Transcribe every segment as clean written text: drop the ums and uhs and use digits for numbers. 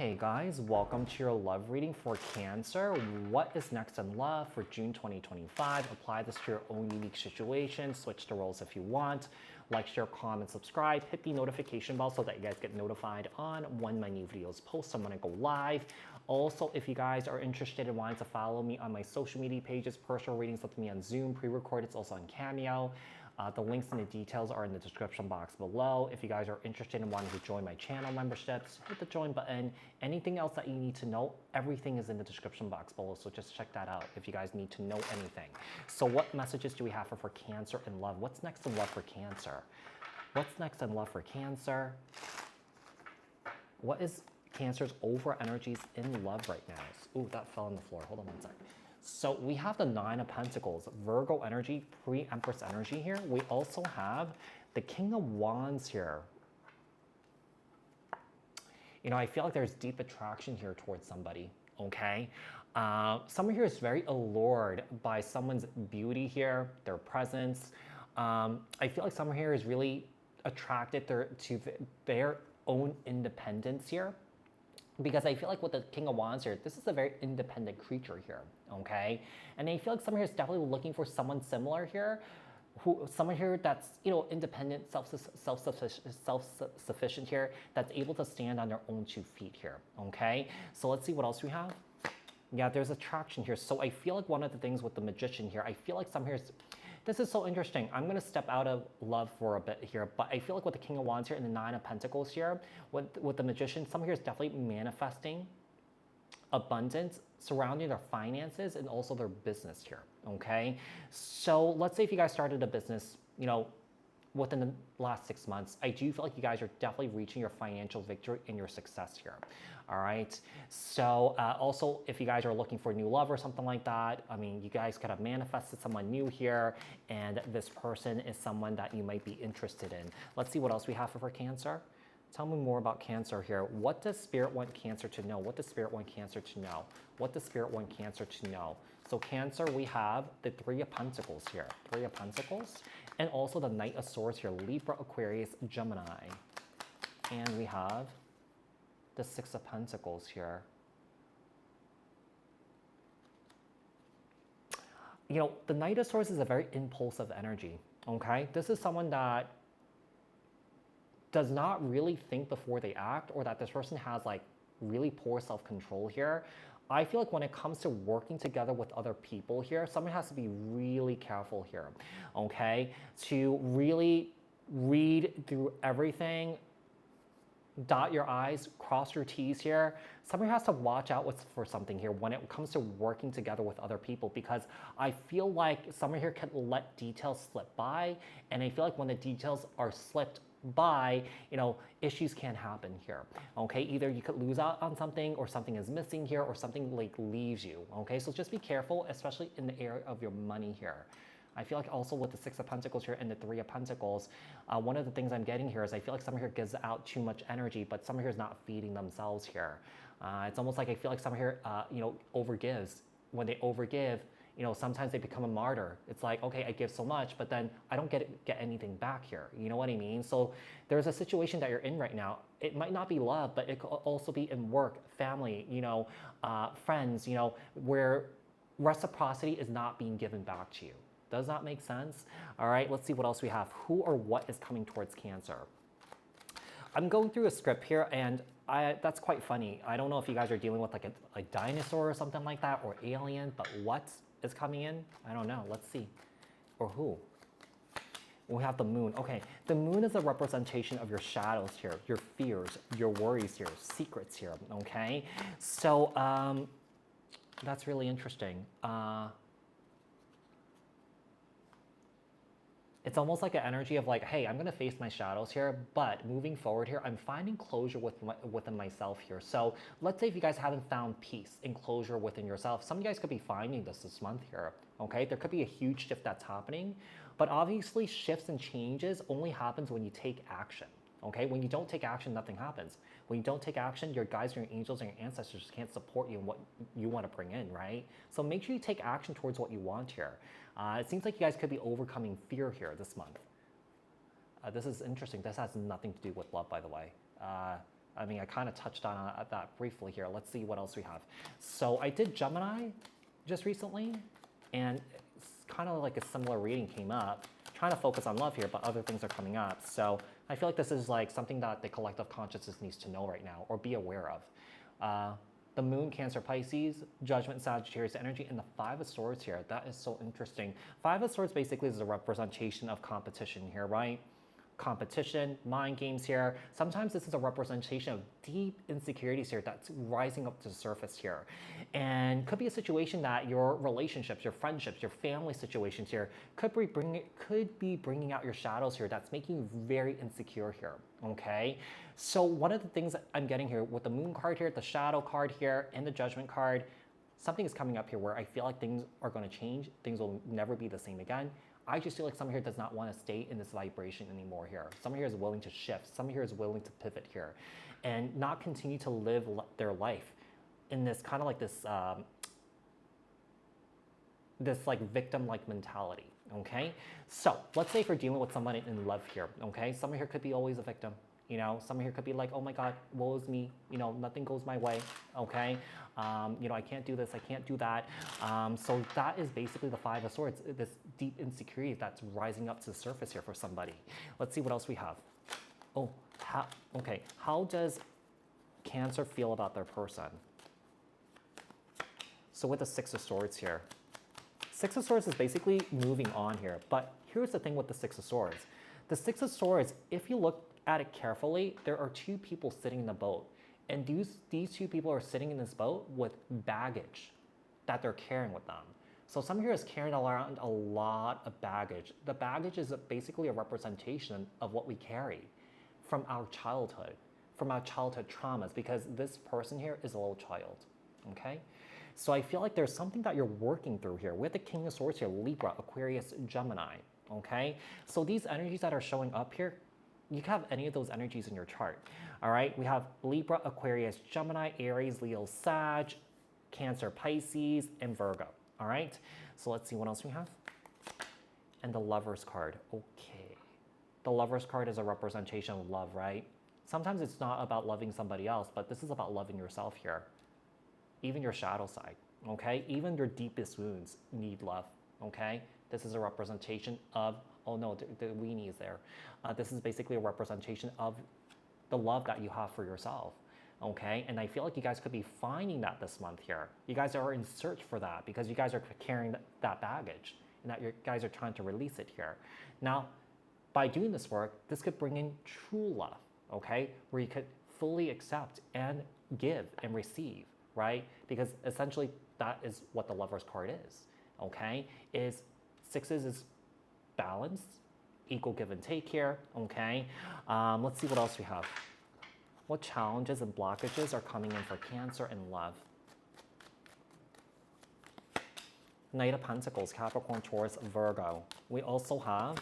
Hey guys, welcome to your love reading for Cancer. What is next in love for June 2025? Apply this to your own unique situation. Switch the roles if you want. Like, share, comment, subscribe. Hit the notification bell so that you guys get notified on when my new videos post. I'm gonna go live. Also, if you guys are interested in wanting to follow me on my social media pages, personal readings with me on Zoom, pre-recorded, it's also on Cameo. The links and the details are in the description box below. If you guys are interested in wanting to join my channel memberships, hit the join button. Anything else that you need to know, everything is in the description box below, so just check that out if you guys need to know anything. So what messages do we have for Cancer in love? What's next in love for Cancer? What's next in love for Cancer? What is Cancer's over energies in love right now? Ooh, that fell on the floor. Hold on one sec. So we have the Nine of Pentacles, Virgo energy, pre-Empress energy here. We also have the King of Wands here. You know, I feel like there's deep attraction here towards somebody, okay? Someone here is very allured by someone's beauty here, their presence. I feel like someone here is really attracted to their own independence here. Because I feel like with the King of Wands here, this is a very independent creature here, okay? And I feel like someone here is definitely looking for someone similar here, someone here that's, you know, independent, self-sufficient here, that's able to stand on their own 2 feet here, okay? So let's see what else we have. Yeah, there's attraction here. So I feel like one of the things with the Magician here, I feel like some here is, this is so interesting. I'm going to step out of love for a bit here, but I feel like with the King of Wands here and the Nine of Pentacles here, with the Magician, someone here is definitely manifesting abundance surrounding their finances and also their business here, okay? So let's say if you guys started a business, you know, within the last 6 months, I do feel like you guys are definitely reaching your financial victory and your success here. All right. So also, if you guys are looking for a new love or something like that, I mean, you guys could have manifested someone new here, and this person is someone that you might be interested in. Let's see what else we have for Cancer. Tell me more about Cancer here. What does Spirit want Cancer to know? What does Spirit want Cancer to know? What does Spirit want Cancer to know? So Cancer, we have the Three of Pentacles here. Three of Pentacles. And also the Knight of Swords here. Libra, Aquarius, Gemini. And we have the Six of Pentacles here. You know, the Knight of Swords is a very impulsive energy, okay? This is someone that does not really think before they act, or that this person has like really poor self-control here. I feel like when it comes to working together with other people here, someone has to be really careful here, okay? To really read through everything, dot your I's, cross your T's here. Someone has to watch out for something here when it comes to working together with other people, because I feel like someone here can let details slip by, and I feel like when the details are slipped by, you know, issues can happen here, okay? Either you could lose out on something, or something is missing here, or something like leaves you, okay? So just be careful, especially in the area of your money here. I feel like also with the Six of Pentacles here and the Three of Pentacles, one of the things I'm getting here is I feel like someone here gives out too much energy, but someone here is not feeding themselves here. It's almost like I feel like someone here, you know, overgives. When they overgive, you know, sometimes they become a martyr. It's like, okay, I give so much, but then I don't get anything back here. You know what I mean? So there's a situation that you're in right now. It might not be love, but it could also be in work, family, you know, friends, you know, where reciprocity is not being given back to you. Does that make sense? All right, let's see what else we have. Who or what is coming towards Cancer? I'm going through a script here, and that's quite funny. I don't know if you guys are dealing with like a dinosaur or something like that, or alien, but what is coming in? I don't know. Let's see. Or who? We have the Moon. Okay, the Moon is a representation of your shadows here, your fears, your worries here, secrets here, okay? So that's really interesting. It's almost like an energy of like, hey, I'm gonna face my shadows here, but moving forward here, I'm finding closure within myself here. So let's say if you guys haven't found peace and closure within yourself, some of you guys could be finding this month here, okay? There could be a huge shift that's happening, but obviously shifts and changes only happens when you take action, okay? When you don't take action, nothing happens. When you don't take action, your guides, your angels, and your ancestors can't support you in what you want to bring in, right? So make sure you take action towards what you want here. It seems like you guys could be overcoming fear here this month. This is interesting. This has nothing to do with love, by the way. I mean, I kind of touched on that briefly here. Let's see what else we have. So I did Gemini just recently, and it's kind of like a similar reading came up. Trying to focus on love here, but other things are coming up. So I feel like this is like something that the collective consciousness needs to know right now or be aware of. The Moon, Cancer, Pisces, Judgment, Sagittarius energy, and the Five of Swords here. That is so interesting. Five of Swords basically is a representation of competition here, right? Competition, mind games here. Sometimes this is a representation of deep insecurities here that's rising up to the surface here. And could be a situation that your relationships, your friendships, your family situations here could be bringing out your shadows here that's making you very insecure here, okay? So one of the things that I'm getting here with the Moon card here, the Shadow card here, and the Judgment card, something is coming up here where I feel like things are going to change. Things will never be the same again. I just feel like someone here does not want to stay in this vibration anymore here. Someone here is willing to shift. Someone here is willing to pivot here and not continue to live their life in this kind of like this, this like victim-like mentality, okay? So let's say if you're dealing with someone in love here, okay? Someone here could be always a victim. You know, someone here could be like, oh my God, woe is me. You know, nothing goes my way, okay? You know, I can't do this, I can't do that. So that is basically the Five of Swords, this deep insecurity that's rising up to the surface here for somebody. Let's see what else we have. Oh, okay. How does Cancer feel about their person? So with the Six of Swords here, Six of Swords is basically moving on here. But here's the thing with the Six of Swords. The Six of Swords, if you look at it carefully, there are two people sitting in the boat. And these two people are sitting in this boat with baggage that they're carrying with them. So someone here is carrying around a lot of baggage. The baggage is basically a representation of what we carry from our childhood traumas, because this person here is a little child, okay? So I feel like there's something that you're working through here with the King of Swords here, Libra, Aquarius, Gemini, okay? So these energies that are showing up here, you can have any of those energies in your chart, all right? We have Libra, Aquarius, Gemini, Aries, Leo, Sag, Cancer, Pisces, and Virgo, all right? So let's see what else we have. And the Lover's card, okay. The Lover's card is a representation of love, right? Sometimes it's not about loving somebody else, but this is about loving yourself here. Even your shadow side, okay? Even your deepest wounds need love, okay? This is a representation of, oh no, the weenie is there. This is basically a representation of the love that you have for yourself, okay? And I feel like you guys could be finding that this month here. You guys are in search for that because you guys are carrying that baggage and that you guys are trying to release it here. Now, by doing this work, this could bring in true love, okay? Where you could fully accept and give and receive, right? Because essentially that is what the Lover's card is, okay? Sixes is balance, equal give and take here, okay? Let's see what else we have. What challenges and blockages are coming in for Cancer and love? Knight of Pentacles, Capricorn, Taurus, Virgo. We also have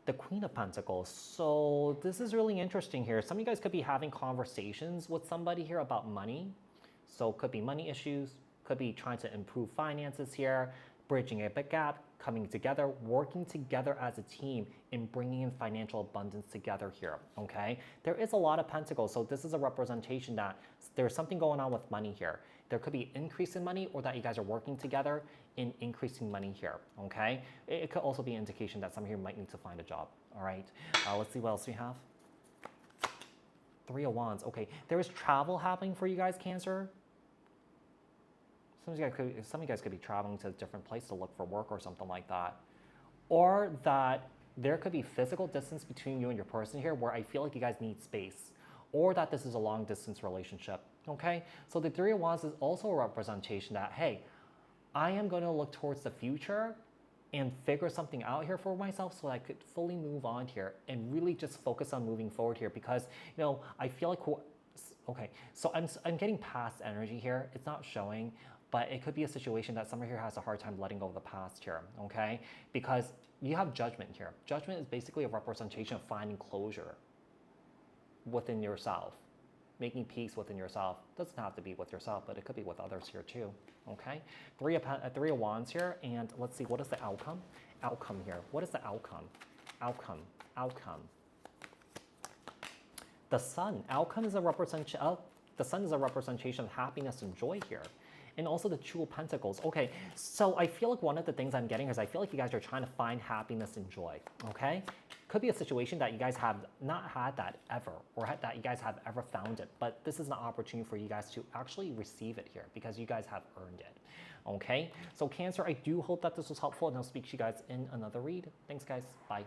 the Queen of Pentacles. So this is really interesting here. Some of you guys could be having conversations with somebody here about money. So it could be money issues, could be trying to improve finances here, bridging a big gap, coming together, working together as a team in bringing in financial abundance together here, okay? There is a lot of pentacles, so this is a representation that there's something going on with money here. There could be increase in money or that you guys are working together in increasing money here, okay? It could also be an indication that some of you might need to find a job, all right? Let's see what else we have. Three of Wands, okay. There is travel happening for you guys, Cancer. Some of you guys could be traveling to a different place to look for work or something like that. Or that there could be physical distance between you and your person here where I feel like you guys need space. Or that this is a long distance relationship, okay? So the Three of Wands is also a representation that, hey, I am going to look towards the future and figure something out here for myself so I could fully move on here and really just focus on moving forward here because, you know, I feel like, okay, so I'm getting past energy here. It's not showing. But it could be a situation that someone here has a hard time letting go of the past here, okay? Because you have Judgment here. Judgment is basically a representation of finding closure within yourself, making peace within yourself. Doesn't have to be with yourself, but it could be with others here too, okay? Three of Wands here, and let's see, what is the outcome? Outcome here. What is the outcome? Outcome. The sun, outcome is the sun is a representation of happiness and joy here. And also the Two of Pentacles. Okay, so I feel like one of the things I'm getting is I feel like you guys are trying to find happiness and joy, okay? Could be a situation that you guys have not had that ever, or that you guys have ever found it, but this is an opportunity for you guys to actually receive it here because you guys have earned it, okay? So Cancer, I do hope that this was helpful, and I'll speak to you guys in another read. Thanks, guys. Bye.